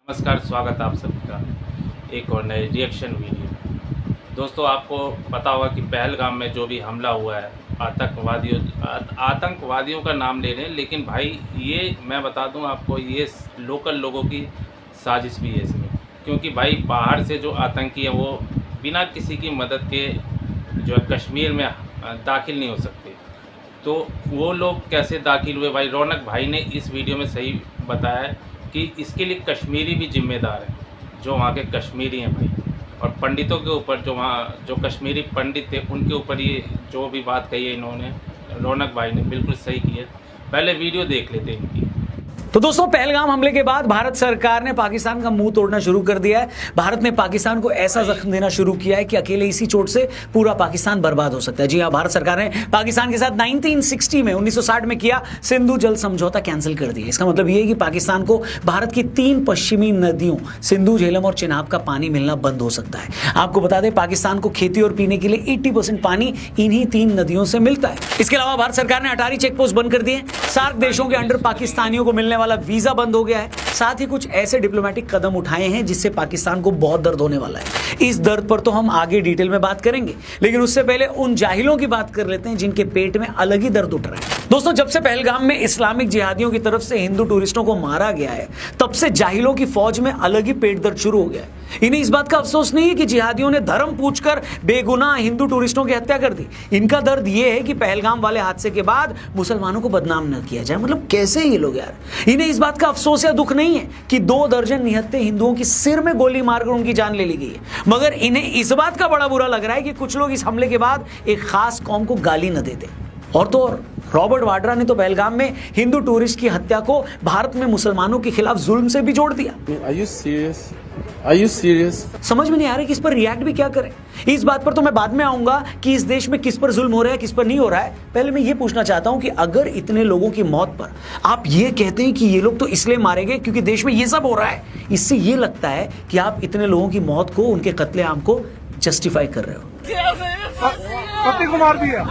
नमस्कार, स्वागत है आप सभी का एक और नए रिएक्शन वीडियो। दोस्तों, आपको पता होगा कि पहलगाम में जो भी हमला हुआ है आतंकवादियों का नाम ले रहे हैं, लेकिन भाई ये मैं बता दूं आपको, ये लोकल लोगों की साजिश भी है इसमें। क्योंकि भाई बाहर से जो आतंकी है वो बिना किसी की मदद के जो है कश्मीर में दाखिल नहीं हो सकते। तो वो लोग कैसे दाखिल हुए, भाई रौनक भाई ने इस वीडियो में सही बताया है कि इसके लिए कश्मीरी भी जिम्मेदार हैं, जो वहाँ के कश्मीरी हैं भाई। और पंडितों के ऊपर, जो कश्मीरी पंडित थे उनके ऊपर ये जो भी बात कही है इन्होंने, रौनक भाई ने बिल्कुल सही की है। पहले वीडियो देख लेते हैं इनकी। तो दोस्तों, पहलगाम हमले के बाद भारत सरकार ने पाकिस्तान का मुंह तोड़ना शुरू कर दिया है। भारत ने पाकिस्तान को ऐसा जख्म देना शुरू किया है कि अकेले इसी चोट से पूरा पाकिस्तान बर्बाद हो सकता है। जी हां, भारत सरकार ने पाकिस्तान के साथ 1960 में किया सिंधु जल समझौता कैंसिल कर दिया। इसका मतलब यह है कि पाकिस्तान को भारत की 3 पश्चिमी नदियों सिंधु, झेलम और चिनाब का पानी मिलना बंद हो सकता है। आपको बता दें, पाकिस्तान को खेती और पीने के लिए 80% पानी इन्हीं 3 नदियों से मिलता है। इसके अलावा भारत सरकार ने अटारी चेक पोस्ट बंद कर दिए। सार्क देशों के अंडर पाकिस्तानियों को मिलने वाला वीजा बंद हो गया है। साथ ही कुछ ऐसे डिप्लोमेटिक कदम उठाए हैं जिससे पाकिस्तान को बहुत दर्द होने वाला है। इस दर्द पर तो हम आगे डिटेल में बात करेंगे, लेकिन उससे पहले उन जाहिलों की बात कर लेते हैं जिनके पेट में अलग ही दर्द उठ रहा है। दोस्तों, जब से पहलगाम में इस्लामिक जिहादियों की तरफ से हिंदू टूरिस्टों को मारा गया है, तब से जाहिलों की फौज में अलग ही पेट दर्द शुरू हो गया है। इन्हें इस बात का अफसोस नहीं है कि जिहादियों ने धर्म पूछकर बेगुनाह हिंदू टूरिस्टों की हत्या कर दी। इनका दर्द यह है कि पहलगाम वाले हादसे के बाद मुसलमानों को बदनाम न किया जाए। मतलब कैसे ये लोग यार। इन्हें इस बात का अफसोस या दुख नहीं है कि 2 दर्जन निहत्थे हिंदुओं की सिर में गोली मारकर उनकी जान ले ली गई है, मगर इन्हें इस बात का बड़ा बुरा लग रहा है कि कुछ लोग इस हमले के बाद एक खास कौम को गाली न देते। और तो और रॉबर्ट वाड्रा ने तो पहलगाम में हिंदू टूरिस्ट की हत्या को भारत में मुसलमानों के खिलाफ जुल्म से भी जोड़ दिया। Are you serious? समझ में नहीं आ रहा कि इस पर रिएक्ट भी क्या करें। इस बात पर तो मैं बाद में आऊंगा कि इस देश में किस पर जुल्म हो रहा है, किस पर नहीं हो रहा है। पहले मैं ये पूछना चाहता हूं कि अगर इतने लोगों की मौत पर आप ये कहते हैं कि ये लोग तो इसलिए मारे गए क्योंकि देश में ये सब हो रहा है, इससे ये लगता है कि आप इतने लोगों की मौत को, उनके कत्लेआम को जस्टिफाई कर रहे हो। पति को मार दिया।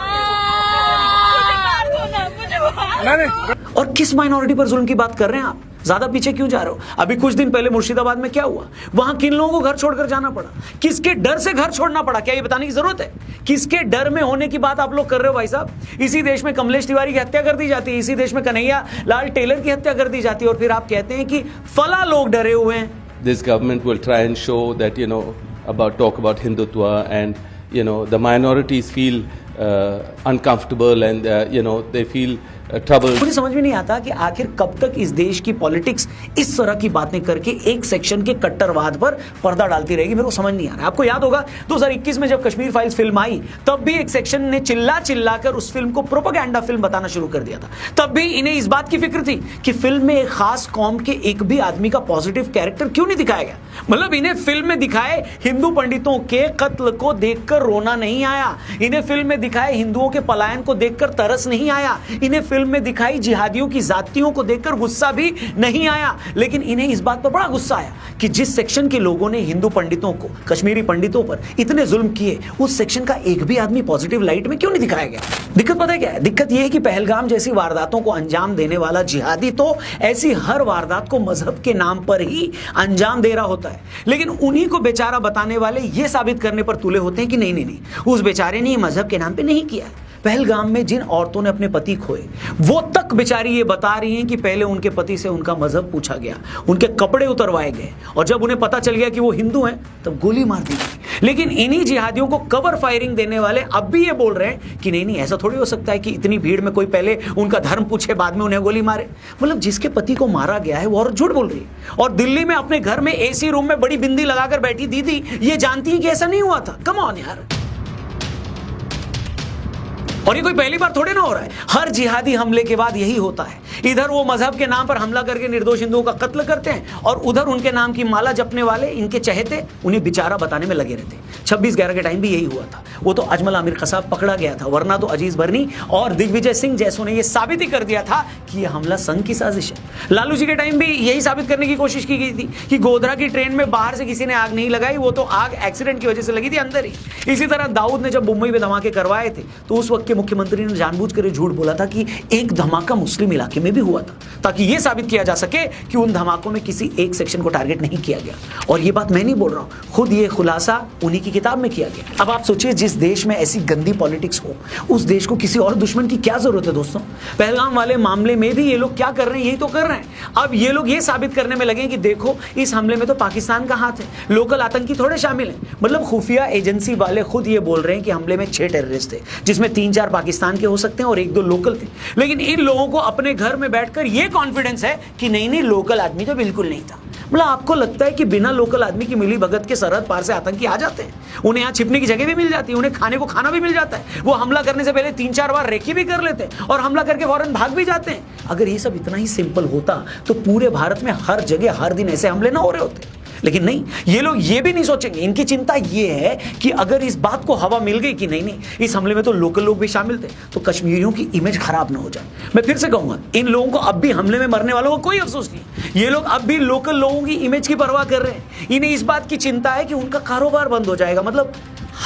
और किस माइनॉरिटी पर जुल्म की बात कर रहे हैं आप? ज्यादा पीछे क्यों जा रहे हो? अभी कुछ दिन पहले मुर्शिदाबाद में क्या हुआ? वहां किन लोगों को घर छोड़कर जाना पड़ा? किसके डर से घर छोड़ना पड़ा? क्या ये बताने की जरूरत है? किसके डर में होने की बात आप लोग कर रहे हो भाई साहब? इसी देश में कमलेश तिवारी की हत्या कर दी जाती है, इसी देश में कन्हैया लाल टेलर की हत्या कर दी जाती है, और फिर आप कहते हैं कि फला लोग डरे हुए हैं। This government will try and show that, talk about Hindutva, and the minorities feel uncomfortable, and they feel trouble. मुझे समझ में नहीं आता कि आखिर कब तक इस देश की पॉलिटिक्स इस तरह की बातें करके एक सेक्शन के कट्टरवाद पर पर्दा डालती रहेगी। मेरे को समझ नहीं आ रहा। आपको याद होगा 2021 में जब कश्मीर फाइल्स फिल्म आई, तब भी एक सेक्शन ने चिल्ला कर उस फिल्म को प्रोपेगेंडा फिल्म बताना शुरू कर दिया था। तब भी इन्हें इस बात की फिक्र थी कि फिल्म में एक खास कौम के एक भी आदमी का पॉजिटिव कैरेक्टर क्यों नहीं दिखाया गया। मतलब इन्हें फिल्म में दिखाए हिंदू पंडितों के कत्ल को देखकर रोना नहीं आया, इन्हें फिल्म में दिखाए हिंदुओं के पलायन को देखकर तरस नहीं आया, इन्हें फिल्म में दिखाई जिहादियों की जातियों को देखकर गुस्सा भी नहीं आया। लेकिन इन्हें इस बात पर बड़ा गुस्सा आया कि जिस सेक्शन के लोगों ने हिंदू पंडितों को, कश्मीरी पंडितों पर इतने जुल्म किए, उस सेक्शन का एक भी आदमी पॉजिटिव लाइट में क्यों नहीं दिखाया गया। दिक्कत पता है क्या है? दिक्कत यह है कि पहलगाम जैसी वारदातों को अंजाम देने वाला जिहादी तो ऐसी हर वारदात को मजहब के नाम पर ही अंजाम दे रहा होता है, लेकिन उन्हीं को बेचारा बताने वाले यह साबित करने पर तुले होते हैं कि नहीं, उस बेचारे ने मजहब के नाम पर नहीं किया है। पहलगाम में जिन औरतों ने अपने पति खोए, वो तक बेचारी ये बता रही हैं कि पहले उनके पति से उनका मजहब पूछा गया, उनके कपड़े उतरवाए गए, और जब उन्हें पता चल गया कि वो हिंदू हैं, तब गोली मार दी गई। लेकिन इन्हीं जिहादियों को कवर फायरिंग देने वाले अब भी ये बोल रहे हैं कि नहीं, ऐसा थोड़ी हो सकता है कि इतनी भीड़ में कोई पहले उनका धर्म पूछे बाद में उन्हें गोली मारे। मतलब जिसके पति को मारा गया है वो औरत झूठ बोल रही है। और दिल्ली में अपने घर में एसी रूम में बड़ी बिंदी लगाकर बैठी दीदी ये जानती है कि ऐसा नहीं हुआ था। कम ऑन यार। और ये कोई पहली बार थोड़े ना हो रहा है। हर जिहादी हमले के बाद यही होता है। इधर वो मजहब के नाम पर हमला करके निर्दोष हिंदुओं का कत्ल करते हैं, और उधर उनके नाम की माला जपने वाले, इनके चहेते, उन्हें बेचारा बताने में लगे रहते हैं। 26/11 के टाइम भी यही हुआ था। वो तो अजमल आमिर कसाब पकड़ा गया था, वरना तो अजीज बर्नी और दिग्विजय सिंह जैसों ने यह साबित ही कर दिया था कि यह हमला संघ की साजिश है। लालू जी के टाइम भी यही साबित करने की कोशिश की गई थी कि गोधरा की ट्रेन में बाहर से किसी ने आग नहीं लगाई, वो तो आग एक्सीडेंट की वजह से लगी थी अंदर ही। इसी तरह दाऊद ने जब मुंबई में धमाके करवाए थे, तो उस वक्त के के मुख्यमंत्री ने जानबूझकर झूठ बोला था कि एक धमाका मुस्लिम इलाके में भी हुआ था, ताकि यह साबित किया जा सके कि उन धमाकों में किसी एक सेक्शन को टारगेट नहीं किया गया। और यह बात मैं नहीं बोल रहा हूं, खुद ये खुलासा उन्हीं की किताब में किया गया। अब आप सोचिए, जिस देश में ऐसी गंदी पॉलिटिक्स हो, उस देश को किसी और दुश्मन की क्या जरूरत है दोस्तों। पहलगाम वाले मामले में भी ये लोग क्या कर रहे हैं, यही तो कर रहे हैं। अब ये लोग ये साबित करने में लगे कि देखो इस हमले में तो पाकिस्तान का हाथ है, लोकल आतंकी थोड़े शामिल हैं। मतलब खुफिया एजेंसी वाले खुद ये बोल रहे हैं कि हमले में 6 टेररिस्ट थे, जिसमें 3-4 पाकिस्तान के हो सकते हैं और 1-2 लोकल थे। लेकिन इन लोगों को अपने घर में बैठकर ये कॉन्फिडेंस है कि नहीं लोकल आदमी तो बिल्कुल नहीं था। मतलब आपको लगता है कि बिना लोकल आदमी की मिली भगत के सरहद पार से आतंकी आ जाते हैं, उन्हें यहाँ छिपने की जगह भी मिल जाती है, उन्हें खाने को खाना भी मिल जाता है, वो हमला करने से पहले 3-4 बार रेकी भी कर लेते हैं और हमला करके फौरन भाग भी जाते हैं। अगर ये सब इतना ही सिंपल होता तो पूरे भारत में हर जगह हर दिन ऐसे हमले ना हो रहे होते। लेकिन नहीं, ये लोग ये भी नहीं सोचेंगे। इनकी चिंता ये है कि अगर इस बात को हवा मिल गई कि नहीं इस हमले में तो लोकल लोग भी शामिल थे, तो कश्मीरियों की इमेज खराब ना हो जाए। मैं फिर से कहूंगा, इन लोगों को अब भी हमले में मरने वालों को कोई अफसोस नहीं। ये लोग अब भी लोकल लोगों की इमेज की परवाह कर रहे हैं। इन्हें इस बात की चिंता है कि उनका कारोबार बंद हो जाएगा। मतलब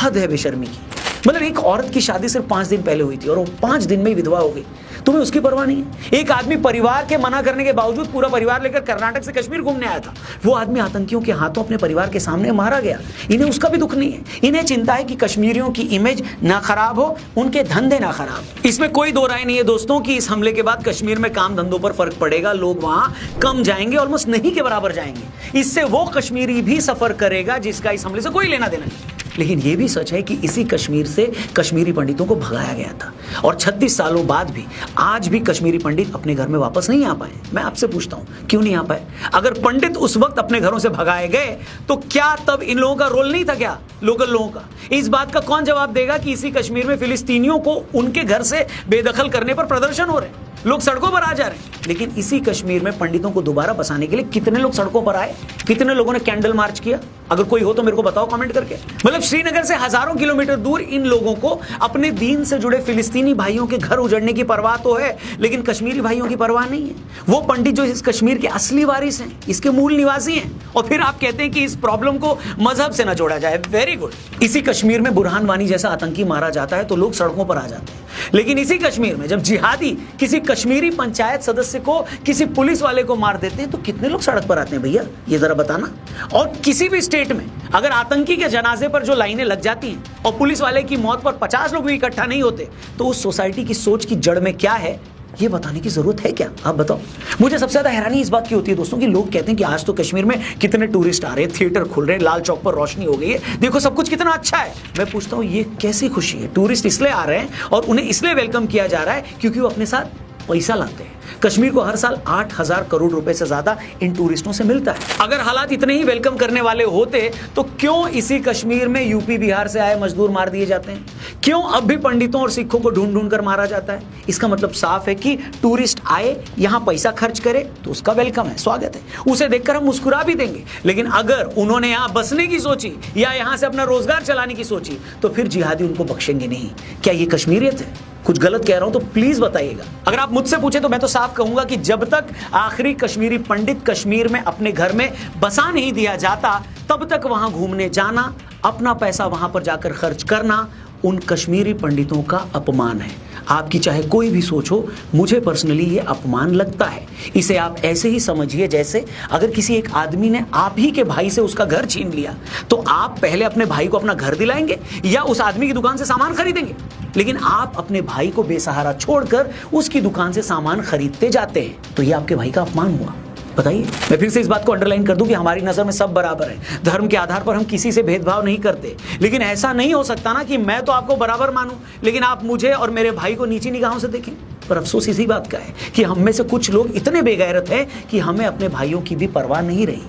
हद है बेशर्मी की। मतलब एक औरत की शादी सिर्फ 5 दिन पहले हुई थी और वो 5 दिन में ही विधवा हो गई, तुम्हें उसकी परवाह नहीं है। एक आदमी परिवार के मना करने के बावजूद पूरा परिवार लेकर कर्नाटक से कश्मीर घूमने आया था, वो आदमी आतंकियों के हाथों अपने परिवार के सामने मारा गया। इन्हें उसका भी दुख नहीं है। इन्हें चिंता है कि कश्मीरियों की इमेज ना खराब हो, उनके धंधे ना खराब हो। इसमें कोई दो राय नहीं है दोस्तों कि इस हमले के बाद कश्मीर में काम धंधों पर फर्क पड़ेगा। लोग वहां कम जाएंगे, ऑलमोस्ट नहीं के बराबर जाएंगे। इससे वो कश्मीरी भी सफर करेगा जिसका इस हमले से कोई लेना देना नहीं। लेकिन यह भी सच है कि इसी कश्मीर से कश्मीरी पंडितों को भगाया गया था और 36 सालों बाद भी आज भी कश्मीरी पंडित अपने घर में वापस नहीं आ पाए। मैं आपसे पूछता हूं, क्यों नहीं आ पाए? अगर पंडित उस वक्त अपने घरों से भगाए गए तो क्या तब इन लोगों का रोल नहीं था क्या, लोकल लोगों का? इस बात का कौन जवाब देगा कि इसी कश्मीर में फिलिस्तीनियों को उनके घर से बेदखल करने पर प्रदर्शन हो रहे हैं, लोग सड़कों पर आ जा रहे हैं। लेकिन इसी कश्मीर में पंडितों को दोबारा बसाने के लिए कितने लोग सड़कों पर आए, कितने लोगों ने कैंडल मार्च किया? अगर कोई हो तो मेरे को बताओ कमेंट करके। मतलब श्रीनगर से हजारों किलोमीटर दूर इन लोगों को अपने दीन से जुड़े फिलिस्तीनी भाइयों के घर उजड़ने की परवाह तो है, लेकिन कश्मीरी भाइयों की परवाह नहीं है। वो पंडित जो इस कश्मीर के असली वारिस हैं, इसके मूल निवासी हैं, और फिर आप कहते हैं कि इस प्रॉब्लम को मजहब से न जोड़ा जाए। Very good. इसी कश्मीर में बुरहान वानी जैसा आतंकी मारा जाता है तो लोग सड़कों पर आ जाते हैं। लेकिन इसी कश्मीर में जब जिहादी किसी कश्मीरी पंचायत सदस्य को, किसी पुलिस वाले को मार देते हैं तो कितने लोग सड़क पर आते हैं भैया, ये जरा बताना। और किसी भी स्टेट में अगर आतंकी के जनाजे पर जो लाइनें लग जाती हैं और पुलिस वाले की मौत पर 50 लोग भी इकट्ठा नहीं होते, तो उस सोसाइटी की सोच की जड़ में क्या है ये बताने की जरूरत है क्या? आप बताओ। मुझे सबसे ज्यादा हैरानी इस बात की होती है दोस्तों कि लोग कहते हैं कि आज तो कश्मीर में कितने टूरिस्ट आ रहे हैं, थिएटर खुल रहे हैं, लाल चौक पर रोशनी हो गई है, देखो सब कुछ कितना अच्छा है। मैं पूछता हूं ये कैसी खुशी है? टूरिस्ट इसलिए आ रहे हैं और उन्हें इसलिए वेलकम किया जा रहा है क्योंकि वो अपने साथ पैसा लाते हैं। कश्मीर को हर साल 8,000 करोड़ रुपए से ज्यादा इन टूरिस्टों से मिलता है। अगर हालात इतने ही वेलकम करने वाले होते तो क्यों इसी कश्मीर में यूपी बिहार से आए मजदूर मार दिए जाते हैं? क्यों अब भी पंडितों और सिखों को ढूंढ ढूंढ कर मारा जाता है? इसका मतलब साफ है कि टूरिस्ट आए, यहां पैसा खर्च करे तो उसका वेलकम है, स्वागत है, उसे देखकर हम मुस्कुरा भी देंगे। लेकिन अगर उन्होंने यहां बसने की सोची या यहां से अपना रोजगार चलाने की सोची तो फिर जिहादी उनको बख्शेंगे नहीं। क्या ये कश्मीरियत है? कुछ गलत कह रहा हूं तो प्लीज बताइएगा। अगर आप मुझसे पूछे तो मैं तो साफ कहूंगा कि जब तक आखिरी कश्मीरी पंडित कश्मीर में अपने घर में बसा नहीं दिया जाता, तब तक वहां घूमने जाना, अपना पैसा वहां पर जाकर खर्च करना उन कश्मीरी पंडितों का अपमान है। आपकी चाहे कोई भी सोच हो, मुझे पर्सनली ये अपमान लगता है। इसे आप ऐसे ही समझिए जैसे अगर किसी एक आदमी ने आप ही के भाई से उसका घर छीन लिया तो आप पहले अपने भाई को अपना घर दिलाएंगे या उस आदमी की दुकान से सामान खरीदेंगे? लेकिन आप अपने भाई को बेसहारा छोड़कर उसकी दुकान से सामान खरीदते जाते हैं, तो ये आपके भाई का अपमान हुआ। बताइए। मैं फिर से इस बात को अंडरलाइन कर दूं कि हमारी नजर में सब बराबर है, धर्म के आधार पर हम किसी से भेदभाव नहीं करते। लेकिन ऐसा नहीं हो सकता ना कि मैं तो आपको बराबर मानूं लेकिन आप मुझे और मेरे भाई को नीची निगाहों से देखें। पर अफसोस इसी बात का है कि हम में से कुछ लोग इतने बेगैरत हैं कि हमें अपने भाइयों की भी परवाह नहीं रही।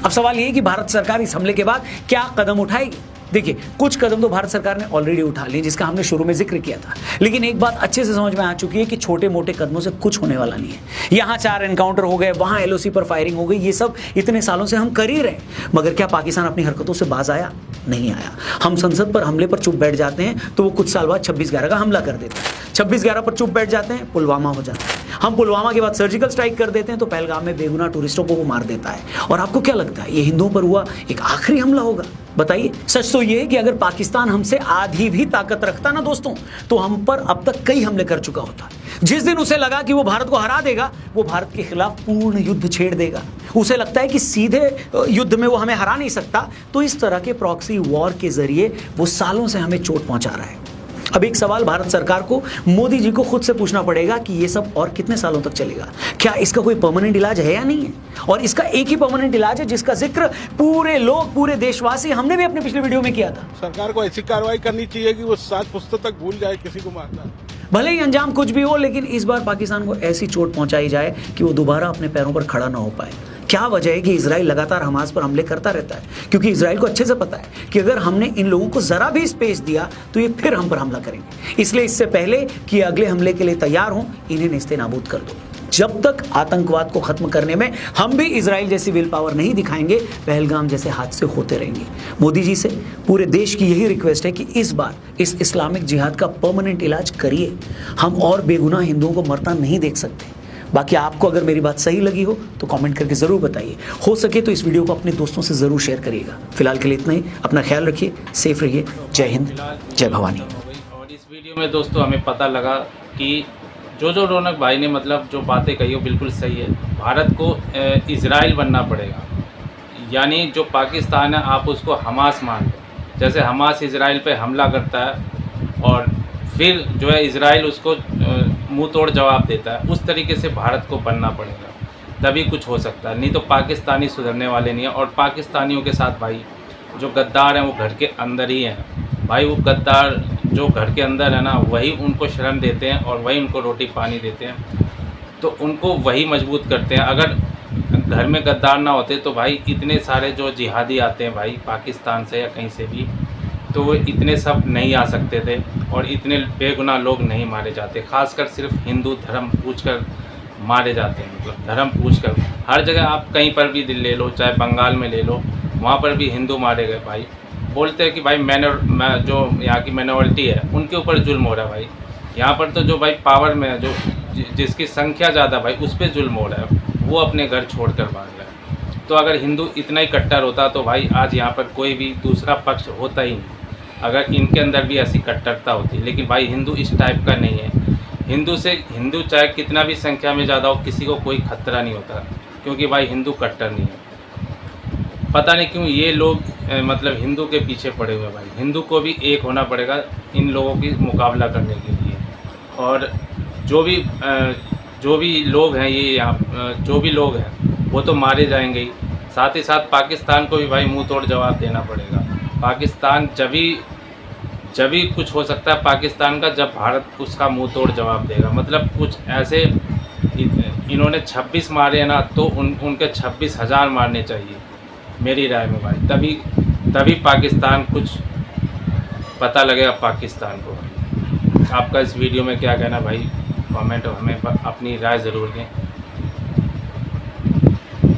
अब सवाल यह है कि भारत सरकार इस हमले के बाद क्या कदम उठाएगी? देखिए, कुछ कदम तो भारत सरकार ने ऑलरेडी उठा लिए जिसका हमने शुरू में जिक्र किया था, लेकिन एक बात अच्छे से समझ में आ चुकी है कि छोटे मोटे कदमों से कुछ होने वाला नहीं है। यहाँ 4 एनकाउंटर हो गए, वहां LOC पर फायरिंग हो गई, ये सब इतने सालों से हम कर ही रहे। मगर क्या पाकिस्तान अपनी हरकतों से बाज आया? नहीं आया। हम संसद पर हमले पर चुप बैठ जाते हैं तो वो कुछ साल बाद 26/11 का हमला कर देता है, 26/11 पर चुप बैठ जाते हैं, पुलवामा हो जाता है। हम पुलवामा के बाद सर्जिकल स्ट्राइक कर देते हैं तो पहलगाम में बेगुनाह टूरिस्टों को वो मार देता है। और आपको क्या लगता है ये हिंदुओं पर हुआ एक आखिरी हमला होगा? बताइए। सच तो यह है कि अगर पाकिस्तान हमसे आधी भी ताकत रखता ना दोस्तों, तो हम पर अब तक कई हमले कर चुका होता। जिस दिन उसे लगा कि वो भारत को हरा देगा, वो भारत के खिलाफ पूर्ण युद्ध छेड़ देगा। उसे लगता है कि सीधे युद्ध में वो हमें हरा नहीं सकता, तो इस तरह के प्रॉक्सी वॉर के जरिए वो सालों से हमें चोट पहुंचा रहा है। अब एक सवाल भारत सरकार को, मोदी जी को खुद से पूछना पड़ेगा कि ये सब और कितने सालों तक चलेगा? क्या इसका कोई परमानेंट इलाज है या नहीं है? और इसका एक ही परमानेंट इलाज है जिसका जिक्र पूरे लोग, पूरे देशवासी, हमने भी अपने पिछले वीडियो में किया था। सरकार को ऐसी कार्रवाई करनी चाहिए कि वो 7 पुस्तक तक भूल जाए किसी को मारना। भले ही अंजाम कुछ भी हो, लेकिन इस बार पाकिस्तान को ऐसी चोट पहुंचाई जाए कि वो दोबारा अपने पैरों पर खड़ा ना हो पाए। क्या वजह है कि इजराइल लगातार हमास पर हमले करता रहता है? क्योंकि इजराइल को अच्छे से पता है कि अगर हमने इन लोगों को जरा भी स्पेस दिया तो ये फिर हम पर हमला करेंगे। इसलिए इससे पहले कि अगले हमले के लिए तैयार हों, इन्हें नेस्तनाबूद कर दो। जब तक आतंकवाद को खत्म करने में हम भी इजराइल जैसी विल पावर नहीं दिखाएंगे, पहलगाम जैसे हादसे होते रहेंगे। मोदी जी से पूरे देश की यही रिक्वेस्ट है कि इस बार इस इस्लामिक जिहाद का परमानेंट इलाज करिए। हम और बेगुनाह हिंदुओं को मरता नहीं देख सकते। बाकी आपको अगर मेरी बात सही लगी हो तो कमेंट करके ज़रूर बताइए। हो सके तो इस वीडियो को अपने दोस्तों से ज़रूर शेयर करिएगा। फिलहाल के लिए इतना ही। अपना ख्याल रखिए, सेफ रहिए। जय हिंद, जय भवानी। और इस वीडियो में दोस्तों हमें पता लगा कि जो रौनक भाई ने मतलब जो बातें कही वो बिल्कुल सही है। भारत को इजराइल बनना पड़ेगा, यानी जो पाकिस्तान है आप उसको हमास मान लो। जैसे हमास इजराइल पे हमला करता है और फिर जो है इजराइल उसको मुंह तोड़ जवाब देता है, उस तरीके से भारत को बनना पड़ेगा, तभी कुछ हो सकता है। नहीं तो पाकिस्तानी सुधरने वाले नहीं है। और पाकिस्तानियों के साथ भाई जो गद्दार हैं वो घर के अंदर ही हैं भाई। वो गद्दार जो घर के अंदर है ना, वही उनको शरण देते हैं और वही उनको रोटी पानी देते हैं, तो उनको वही मजबूत करते हैं। अगर घर में गद्दार ना होते तो भाई इतने सारे जो जिहादी आते हैं भाई पाकिस्तान से या कहीं से भी, तो वो इतने सब नहीं आ सकते थे और इतने बेगुनाह लोग नहीं मारे जाते। खासकर सिर्फ हिंदू धर्म पूछकर मारे जाते हैं, मतलब धर्म पूछकर। हर जगह आप कहीं पर भी दिल ले लो, चाहे बंगाल में ले लो, वहाँ पर भी हिंदू मारे गए भाई। बोलते हैं कि भाई जो यहाँ की माइनॉरिटी है उनके ऊपर जुल्म हो रहा है भाई। यहाँ पर तो जो भाई पावर में है, जो जिसकी संख्या ज़्यादा भाई, उस पर जुल्म हो रहा है, वो अपने घर छोड़ कर भाग रहा है। तो अगर हिंदू इतना ही कट्टर होता तो भाई आज यहाँ पर कोई भी दूसरा पक्ष होता ही नहीं, अगर इनके अंदर भी ऐसी कट्टरता होती। लेकिन भाई हिंदू इस टाइप का नहीं है। हिंदू चाहे कितना भी संख्या में ज़्यादा हो, किसी को कोई खतरा नहीं होता, क्योंकि भाई हिंदू कट्टर नहीं है। पता नहीं क्यों ये लोग मतलब हिंदू के पीछे पड़े हुए भाई। हिंदू को भी एक होना पड़ेगा इन लोगों की मुकाबला करने के लिए। और जो भी लोग हैं, ये यहाँ जो भी लोग हैं वो तो मारे जाएंगे ही, साथ ही साथ पाकिस्तान को भी भाई मुंह तोड़ जवाब देना पड़ेगा। पाकिस्तान जब भी कुछ हो सकता है पाकिस्तान का, जब भारत उसका मुंह तोड़ जवाब देगा। मतलब कुछ ऐसे इन्होंने 26 मारे हैं ना, तो उनके 26,000 मारने चाहिए मेरी राय में भाई। तभी पाकिस्तान कुछ पता लगेगा पाकिस्तान को। आपका इस वीडियो में क्या कहना भाई, कमेंट हमें अपनी राय ज़रूर दें।